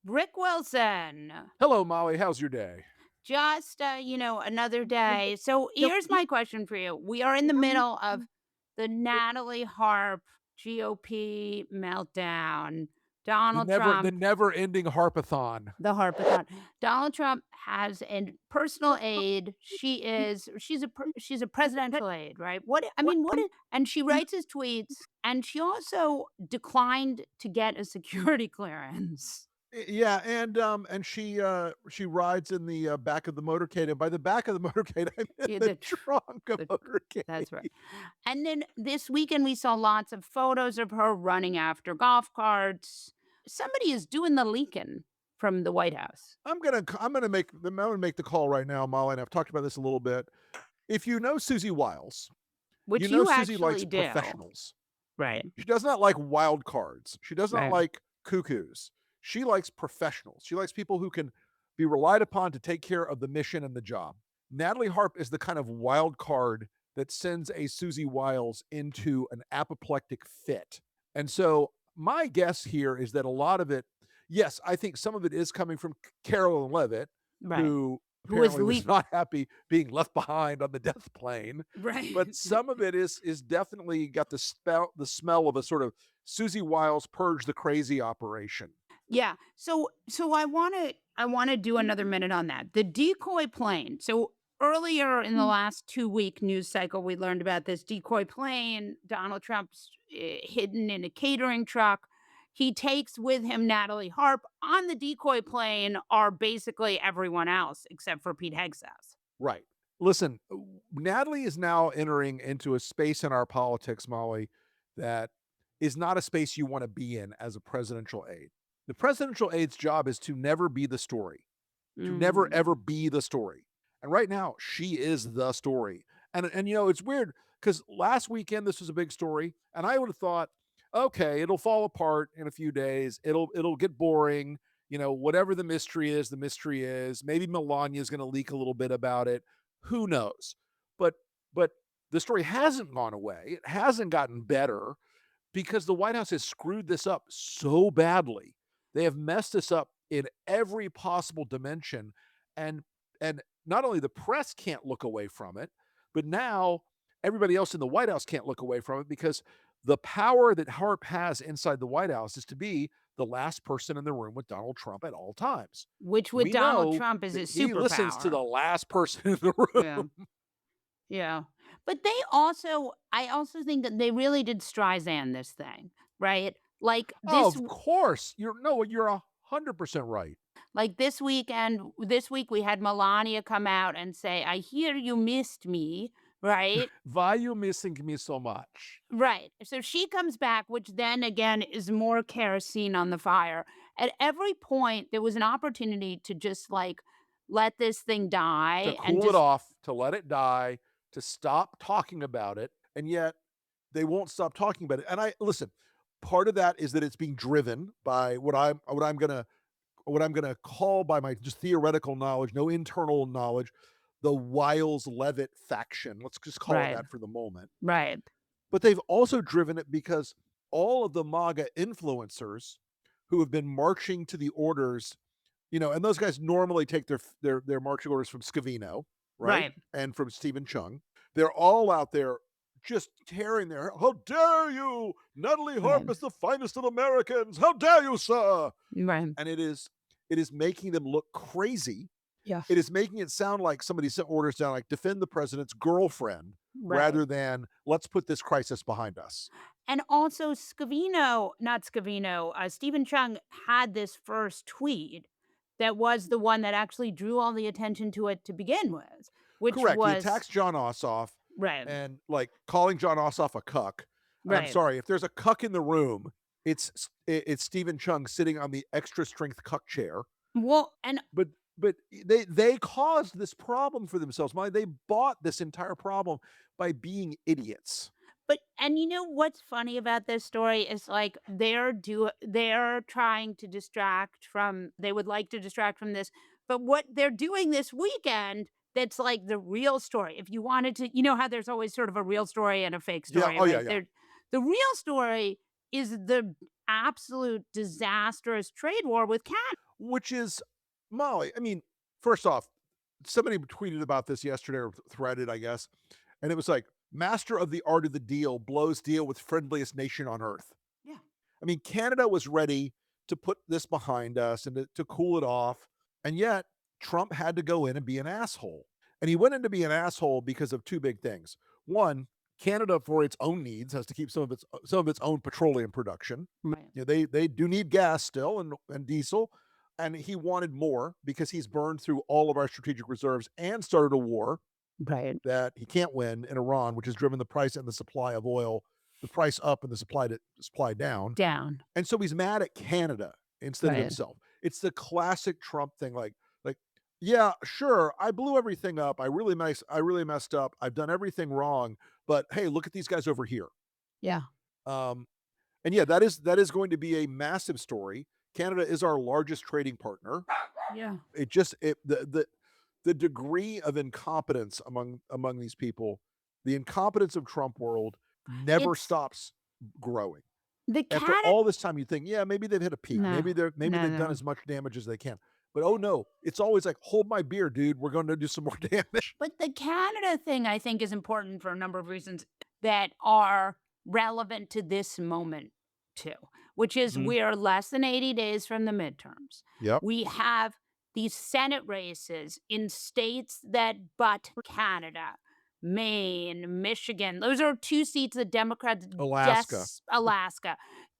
Rick Wilson, Hello, Molly. How's your day? just, another day. So here's my question for you. We are in the middle of the Natalie Harp GOP meltdown. The Donald never the Trump, never-ending harpathon. the Harpathon. Donald Trump has a personal aide. She's a presidential aide, right? And she writes his tweets, and she also declined to get a security clearance. Yeah, and she rides in the, back of the motorcade, and by the back of the motorcade, I mean Yeah, the trunk of the motorcade. that's right. And then this weekend, we saw lots of photos of her running after golf carts. Somebody is doing the leaking from the White House, I'm gonna make the call right now, Molly, and I've talked about this a little bit. If you know Suzy Wiles, you which know you Suzy likes actually do. professionals. Right, She does not like wild cards. She does not right. like cuckoos. She likes professionals. She likes people who can be relied upon to take care of the mission and the job. Natalie Harp is the kind of wild card that sends a Suzy Wiles into an apoplectic fit. And so my guess here is that a lot of it, yes, I think some of it is coming from Carolyn Levitt, Right. who Who is apparently was leak not happy being left behind on the death plane. right. But some of it is definitely got the smell of a sort of Suzy Wiles purge the crazy operation. Yeah. So I wanna do another minute on that. The decoy plane. So earlier in the last 2-week news cycle, we learned about this decoy plane. Donald Trump's hidden in a catering truck. He takes with him Natalie Harp. On the decoy plane are basically everyone else except for Pete Hegseth. Right. Listen, Natalie is now entering into a space in our politics, Molly, that is not a space you want to be in as a presidential aide. The presidential aide's job is to never be the story, to never Mm, ever be the story. And right now, she is the story. And it's weird because last weekend this was a big story, and I would have thought, okay, it'll fall apart in a few days. It'll get boring. Whatever the mystery is, the mystery is. Maybe Melania is going to leak a little bit about it. Who knows? But the story hasn't gone away. It hasn't gotten better because the White House has screwed this up so badly. They have messed this up in every possible dimension, and and not only the press can't look away from it, but now everybody else in the White House can't look away from it because the power that Harp has inside the White House is to be the last person in the room with Donald Trump at all times. which with We Donald know Trump is that a he listens to superpower. the last person in the Yeah. room. Yeah. But I also think that they really did Streisand this thing, right? Of course. You're 100% right. Like this week we had Melania come out and say, "I hear you missed me," right? Why you missing me so much? Right. So she comes back, which then again is more kerosene on the fire. At every point, there was an opportunity to just let this thing To die and cool it just off, to let it die, to stop talking about it, and yet they won't stop talking about it. And I listen, part of that is that it's being driven by what I'm gonna call by my just theoretical knowledge, no internal knowledge, the Wiles-Levitt faction. Let's just call it right, that for the moment. right, But they've also driven it because all of the MAGA influencers who have been marching to the orders, and those guys normally take their marching orders from Scavino, right? right, And from Stephen Chung. They're all out there just tearing their "How dare you! Natalie Harp right, is the finest of Americans. How dare you, sir?" right. And it is making them look crazy. It Yes. is making it sound like somebody sent orders down like defend the president's girlfriend Right. rather than let's put this crisis behind us. And also Stephen Chung had this first tweet that was the one that actually drew all the attention to it to begin with, which Correct. He was attacks John Ossoff right, and like calling John Ossoff a cuck. And I'm right. sorry, if there's a cuck in the room, it's Stephen Chung sitting on the extra strength cuck chair. Well, and But they caused this problem for themselves. They bought this entire problem by being idiots. you know what's funny about this story is they're trying to distract from they would like to distract from this, but what they're doing this weekend that's like the real story. If you wanted to, you know how there's always sort of a real story and a fake Yeah. story, Oh yeah. right? Yeah. The real story is absolute disastrous trade war with Canada. which is Molly. I mean, first off, somebody tweeted about this yesterday or threaded, I guess, and it was like, "Master of the art of the deal blows deal with friendliest nation on earth." Yeah. I mean, Canada was ready to put this behind us and to cool it off, and yet Trump had to go in and be an asshole. And he went in to be an asshole because of two big things. One, Canada, for its own needs, has to keep some of its own petroleum production. Right. You know, they do need gas still and diesel, and he wanted more because he's burned through all of our strategic reserves and started a war Right. that he can't win in Iran, which has driven the price and the supply of oil, the price up and the supply down. Down. And so he's mad at Canada instead of Right. himself. It's the classic Trump thing, like, "Yeah, sure, I blew everything up. I really messed up. I've done everything wrong, but hey, look at these guys over here." Yeah. Um, and yeah, that is going to be a massive story. Canada is our largest trading partner. Yeah. It just it the degree of incompetence among these people, the incompetence of Trump world never It's stops growing. the After Canada. all this time, you think, "Yeah, maybe they've hit a peak. No. Maybe No, they've done no. as much damage as they can." But, oh, no, it's always like, "Hold my beer, dude. We're gonna do some more damage." But the Canada thing, I think, is important for a number of reasons that are relevant to this moment too, which is Mhm. we're less than 80 days from the midterms. Yep, We have these Senate races in states that butt Canada, Maine, Michigan. Those are two seats that Democrats, Alaska. Alaska,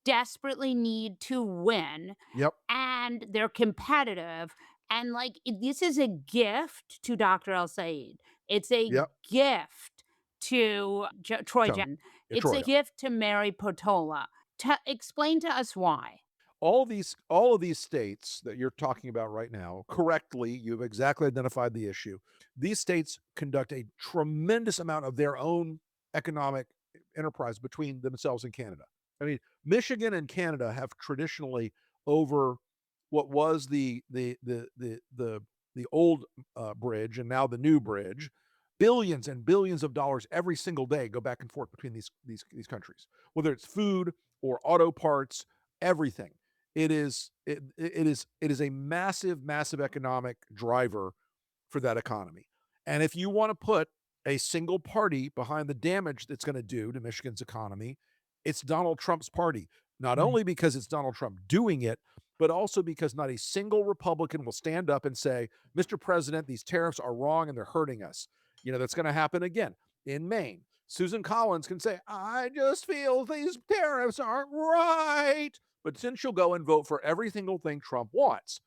desperately need to win, Yep, and they're competitive. And like this is a gift to Dr. El Sayed. It's a yep. gift to Troy Tony. Jen. Yeah, It's Troy, a yeah. gift to Mary Potola. Explain to us why. All of these states that you're talking about right now, correctly, you've exactly identified the issue. These states conduct a tremendous amount of their own economic enterprise between themselves and Canada. I mean, Michigan and Canada have traditionally over what was the old bridge and now the new bridge, billions and billions of dollars every single day go back and forth between these countries, whether it's food or auto parts, everything. It is a massive, massive economic driver for that economy. And if you want to put a single party behind the damage that's going to do to Michigan's economy, it's Donald Trump's party. Not Right. only because it's Donald Trump doing it, but also because not a single Republican will stand up and say, "Mr. President, these tariffs are wrong and they're hurting us." You know, that's going to happen again in Maine. Susan Collins can say, "I just feel these tariffs aren't right." But since she'll go and vote for every single thing Trump wants,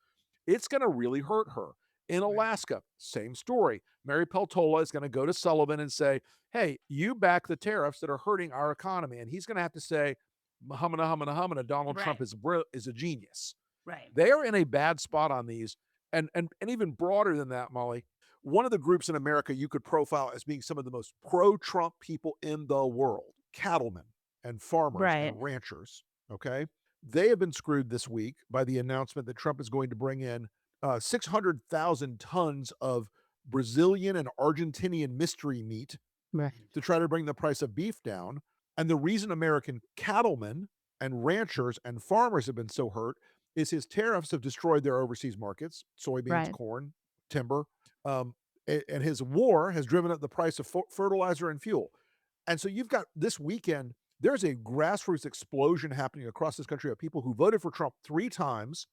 it's going to really hurt her. In Right. Alaska, same story. Mary Peltola is going to go to Sullivan and say, "Hey, you back the tariffs that are hurting our economy." And he's going to have to say, "Humana, humana, humana, Donald Trump Right. is a genius." Right. They are in a bad spot on these. And even broader than that, Molly, one of the groups in America you could profile as being some of the most pro-Trump people in the world, cattlemen and farmers Right. and ranchers, okay? They have been screwed this week by the announcement that Trump is going to bring in 600,000 tons of Brazilian and Argentinian mystery meat Right. to try to bring the price of beef down. And the reason American cattlemen and ranchers and farmers have been so hurt is his tariffs have destroyed their overseas markets, soybeans, Right. corn, timber. Um, and his war has driven up the price of fertilizer and fuel. And so you've got this weekend, there's a grassroots explosion happening across this country of people who voted for Trump three times,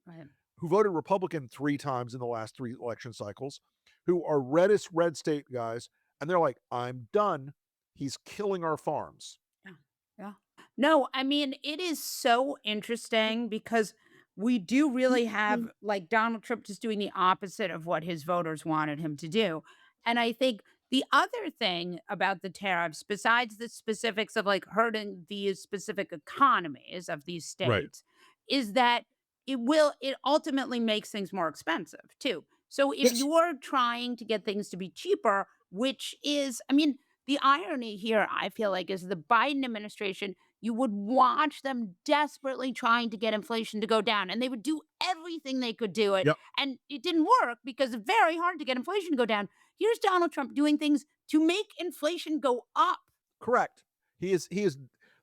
Right. who voted Republican three times in the last three election cycles, who are reddest red state guys. And they're like, "I'm done. He's killing our farms." Yeah. Yeah. No, I mean, it is so interesting because we do really have like Donald Trump just doing the opposite of what his voters wanted him to do. And I think the other thing about the tariffs, besides the specifics of like hurting these specific economies of these Right. states, is that it ultimately makes things more expensive too. So if Yes. you're trying to get things to be cheaper, which is, I mean, the irony here, I feel like, is the Biden administration, you would watch them desperately trying to get inflation to go down, and they would do everything they could do it. Yep. And it didn't work because it's very hard to get inflation to go down. Here's Donald Trump doing things to make inflation go up. Correct. He is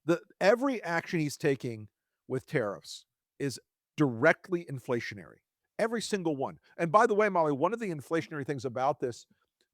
the every action he's taking with tariffs is directly inflationary. Every single one. And by the way, Molly, one of the inflationary things about this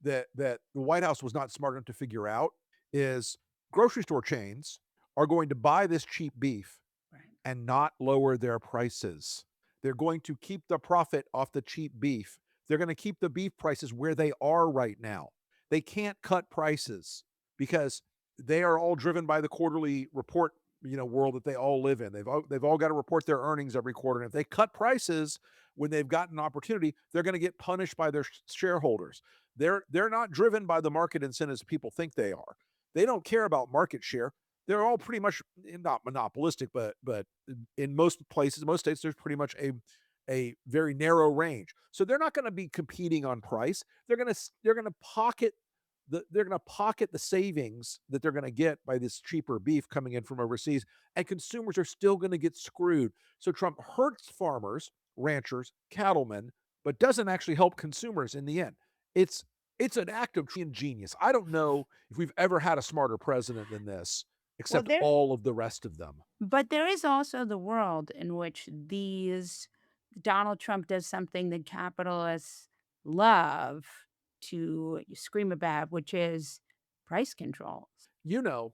that the White House was not smart enough to figure out is grocery store chains are going to buy this cheap beef Right. and not lower their prices. They're going to keep the profit off the cheap beef. They're going to keep the beef prices where they are right now. They can't cut prices because they are all driven by the quarterly report, world that they all live in. They've all got to report their earnings every quarter. And if they cut prices when they've got an opportunity, they're going to get punished by their shareholders. They're not driven by the market incentives people think they are. They don't care about market share. They're all pretty much not monopolistic, but in most places, most states, there's pretty much a very narrow range. So they're not going to be competing on price. They're going to pocket the savings that they're going to get by this cheaper beef coming in from overseas, and consumers are still going to get screwed. So Trump hurts farmers, ranchers, cattlemen, but doesn't actually help consumers in the end. It's it's an act of genius. I don't know if we've ever had a smarter president than this, Well, except there all of the rest of them. but there is also the world in which these Donald Trump does something that capitalists love to scream about, which is price controls. You know,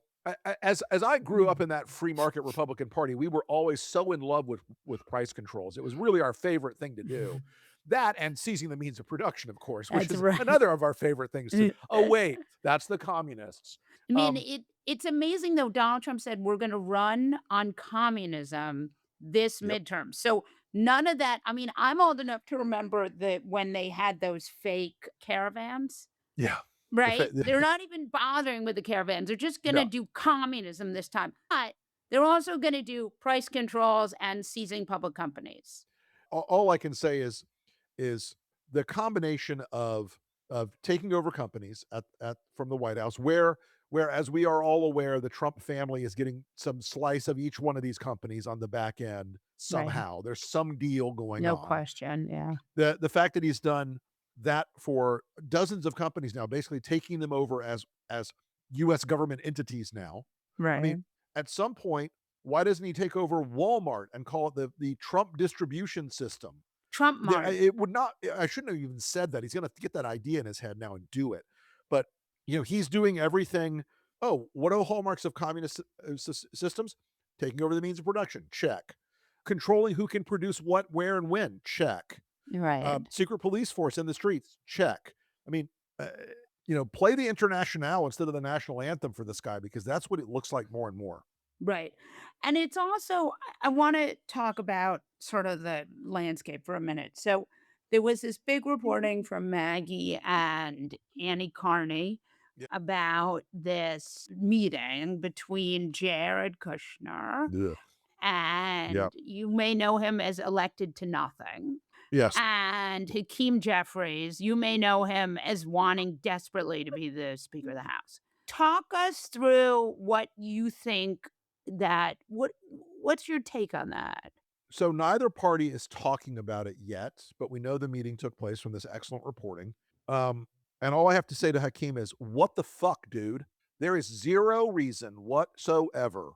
as I grew up Mm. in that free market Republican Party, we were always so in love with price controls. It was really our favorite thing to do. That and seizing the means of production, of course, which That's is right. another of our favorite things to. Oh wait, that's the communists. I mean, Um, it's amazing though Donald Trump said we're gonna run on communism this yep, midterm. So none of that. I mean, I'm old enough to remember that when they had those fake caravans, yeah, right? the They're not even bothering with the caravans. They're just gonna no. do communism this time. But they're also gonna do price controls and seizing public companies. All I can say is the combination of taking over companies at from the White House, where as we are all aware, the Trump family is getting some slice of each one of these companies on the back end Right. somehow. There's some deal going No on. question. Yeah. The fact that he's done that for dozens of companies now, basically taking them over as US government entities now. I mean, Right. at some point, why doesn't he take over Walmart and call it the Trump distribution system? Trump There Mart. it would not I shouldn't have even said that. He's gonna get that idea in his head now and do it. But, he's doing everything. "Oh, what are hallmarks of communist systems? Taking over the means of production, check. Controlling who can produce what, where, and when, check. Right. Secret police force in the streets, check." I mean, uh, play the Internationale instead of the national anthem for this guy because that's what it looks like more and more. Right. And it's also I wanna talk about sort of the landscape for a minute. So, there was this big reporting from Maggie and Annie Carney Yeah. about this meeting between Jared Kushner, Ugh. and Yeah. you may know him as Elected to Nothing, Yes. and Hakeem Jeffries, you may know him as wanting desperately to be the Speaker of the House. Talk us through what you think what's your take on that? So neither party is talking about it yet, but we know the meeting took place from this excellent reporting. Um, and all I have to say to Hakeem is, "What the fuck, dude? There is zero reason whatsoever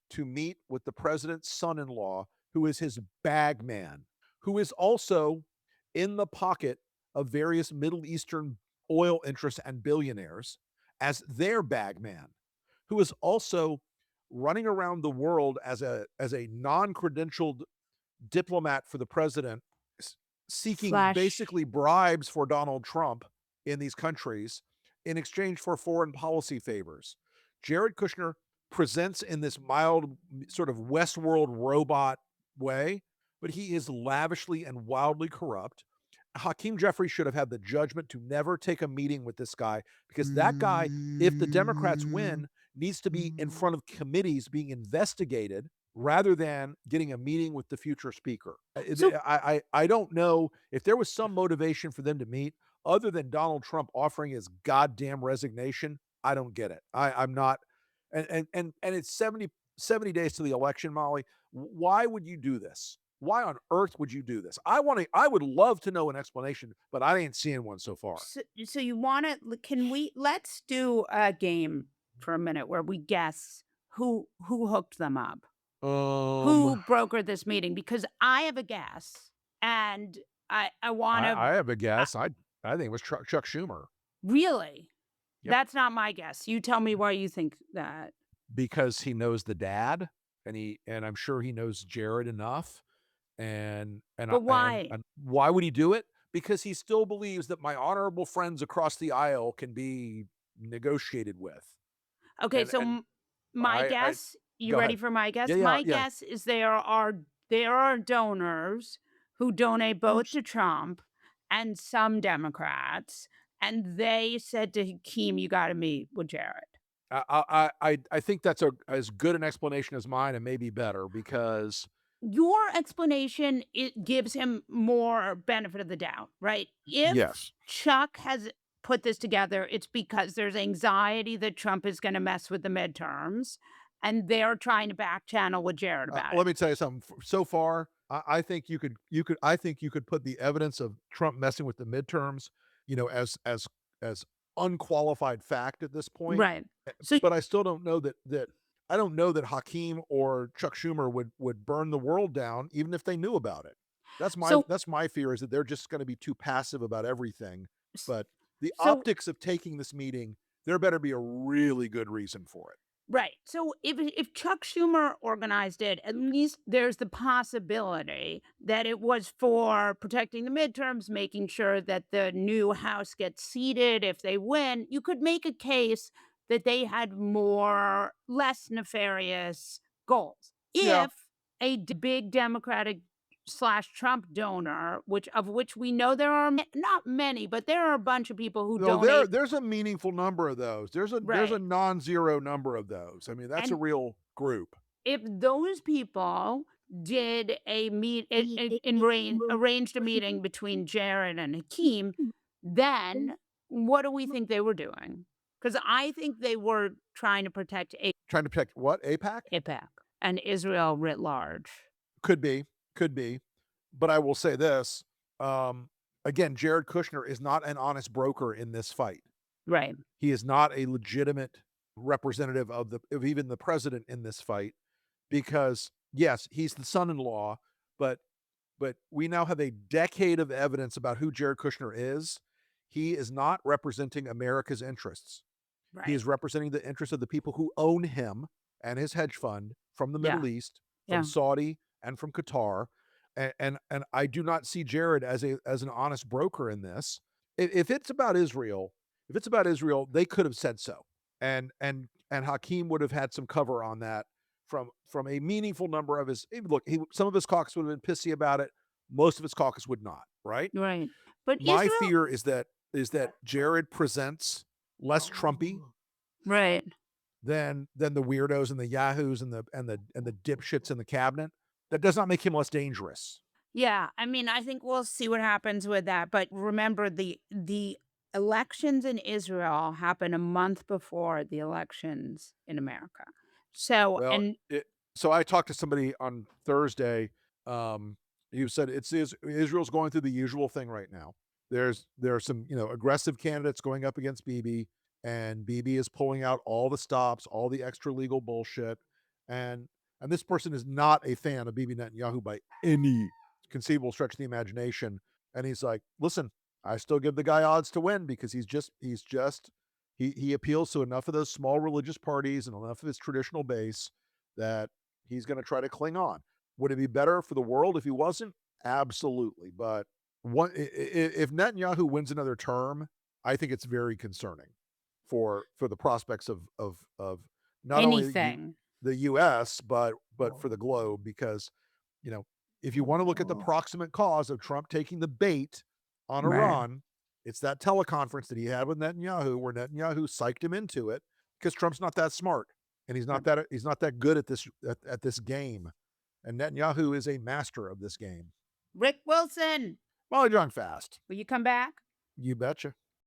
to meet with the president's son-in-law, who is his bag man, who is also in the pocket of various Middle Eastern oil interests and billionaires as their bag man, who is also running around the world as a non-credentialed diplomat for the president, seeking Flash basically bribes for Donald Trump in these countries in exchange for foreign policy favors. Jared Kushner presents in this mild, sort of Westworld robot way, but he is lavishly and wildly corrupt. Hakeem Jeffries should have had the judgment to never take a meeting with this guy because that guy, if the Democrats win, needs to be in front of committees being investigated rather than getting a meeting with the future speaker. so I don't know if there was some motivation for them to meet other than Donald Trump offering his goddamn resignation. I don't get it. I'm not, and it's 70 days to the election, Molly. Why would you do this? Why on earth would you do this? I would love to know an explanation, but I ain't seeing one so far. so you wanna can we let's do a game for a minute where we guess who hooked them up. Um, Who brokered this meeting? Because I have a guess, and I wanna I have a guess. I think it was Chuck Schumer really? Yep. That's not my guess. You tell me why you think that. because he knows the dad, and I'm sure he knows Jared enough, But why? and why would he do it? Because he still believes that my honorable friends across the aisle can be negotiated with, Okay, so and my I guess, you go ready ahead. for my guess? Yeah, yeah, My yeah. guess is there are donors who donate both to Trump and some Democrats, and they said to Hakeem, "You gotta meet with Jared." I think that's a as good an explanation as mine and maybe better because Your explanation, it gives him more benefit of the doubt, right? If yes. Chuck has put this together, it's because there's anxiety that Trump is gonna mess with the midterms, and they're trying to back channel with Jared about Let it. me tell you something. So far, I think I think you could put the evidence of Trump messing with the midterms, as unqualified fact at this point. Right. So But I still don't know that I don't know that Hakeem or Chuck Schumer would burn the world down even if they knew about it. so That's my fear is that they're just going to be too passive about everything. s But the so optics of taking this meeting, there better be a really good reason for it. right. So if Chuck Schumer organized it, at least there's the possibility that it was for protecting the midterms, making sure that the new House gets seated if they win. You could make a case that they had more less nefarious goals. Yeah. If big Democratic slash Trump donor, which we know there are not many, but there are a bunch of people who No, donate. there's a meaningful number of those. There's a Right. non-zero number of those. I mean, that's a And real group. if those people did a meet and arranged a meeting between Jared and Hakeem, then what do we think they were doing? Because I think they were trying to protect Trying to protect what? APAC? AIPAC and Israel writ large. Could be, could be. But I will say this, um, again, Jared Kushner is not an honest broker in this fight. Right, He is not a legitimate representative of even the president in this fight because, yes, he's the son-in-law, but we now have a decade of evidence about who Jared Kushner is. He is not representing America's interests. He right. is representing the interests of the people who own him and his hedge fund from the Yeah, Middle East, from yeah. Saudi, and from Qatar. And I do not see Jared as an honest broker in this. If it's about Israel, they could have said so, and Hakeem would have had some cover on that from a meaningful number of his. Look, some of his caucus would have been pissy about it. Most of his caucus would not. Right. Right. But My Israel fear is that Jared presents less Trumpy right. than the weirdos and the yahoos and the dipshits in the cabinet. That does not make him less dangerous. Yeah, I mean, I think we'll see what happens with that, but remember the elections in Israel happen a month before the elections in America. So Well, and so I talked to somebody on Thursday. Who said Israel's going through the usual thing right now. There are some aggressive candidates going up against Bibi, and Bibi is pulling out all the stops, all the extra legal bullshit, and this person is not a fan of Bibi Netanyahu by any conceivable stretch of the imagination. And he's like, listen, I still give the guy odds to win because he appeals to enough of those small religious parties and enough of his traditional base that he's going to try to cling on. Would it be better for the world if he wasn't? Absolutely. But if Netanyahu wins another term, I think it's very concerning for the prospects of not only anything. the U.S. but for the globe because you know if you want to look at the proximate cause of Trump taking the bait on Right. Iran, it's that teleconference that he had with Netanyahu where Netanyahu psyched him into it because Trump's not that smart and he's not that good at this game. And Netanyahu is a master of this game. Rick Wilson, Molly Jong-Fast. will you come back? You betcha.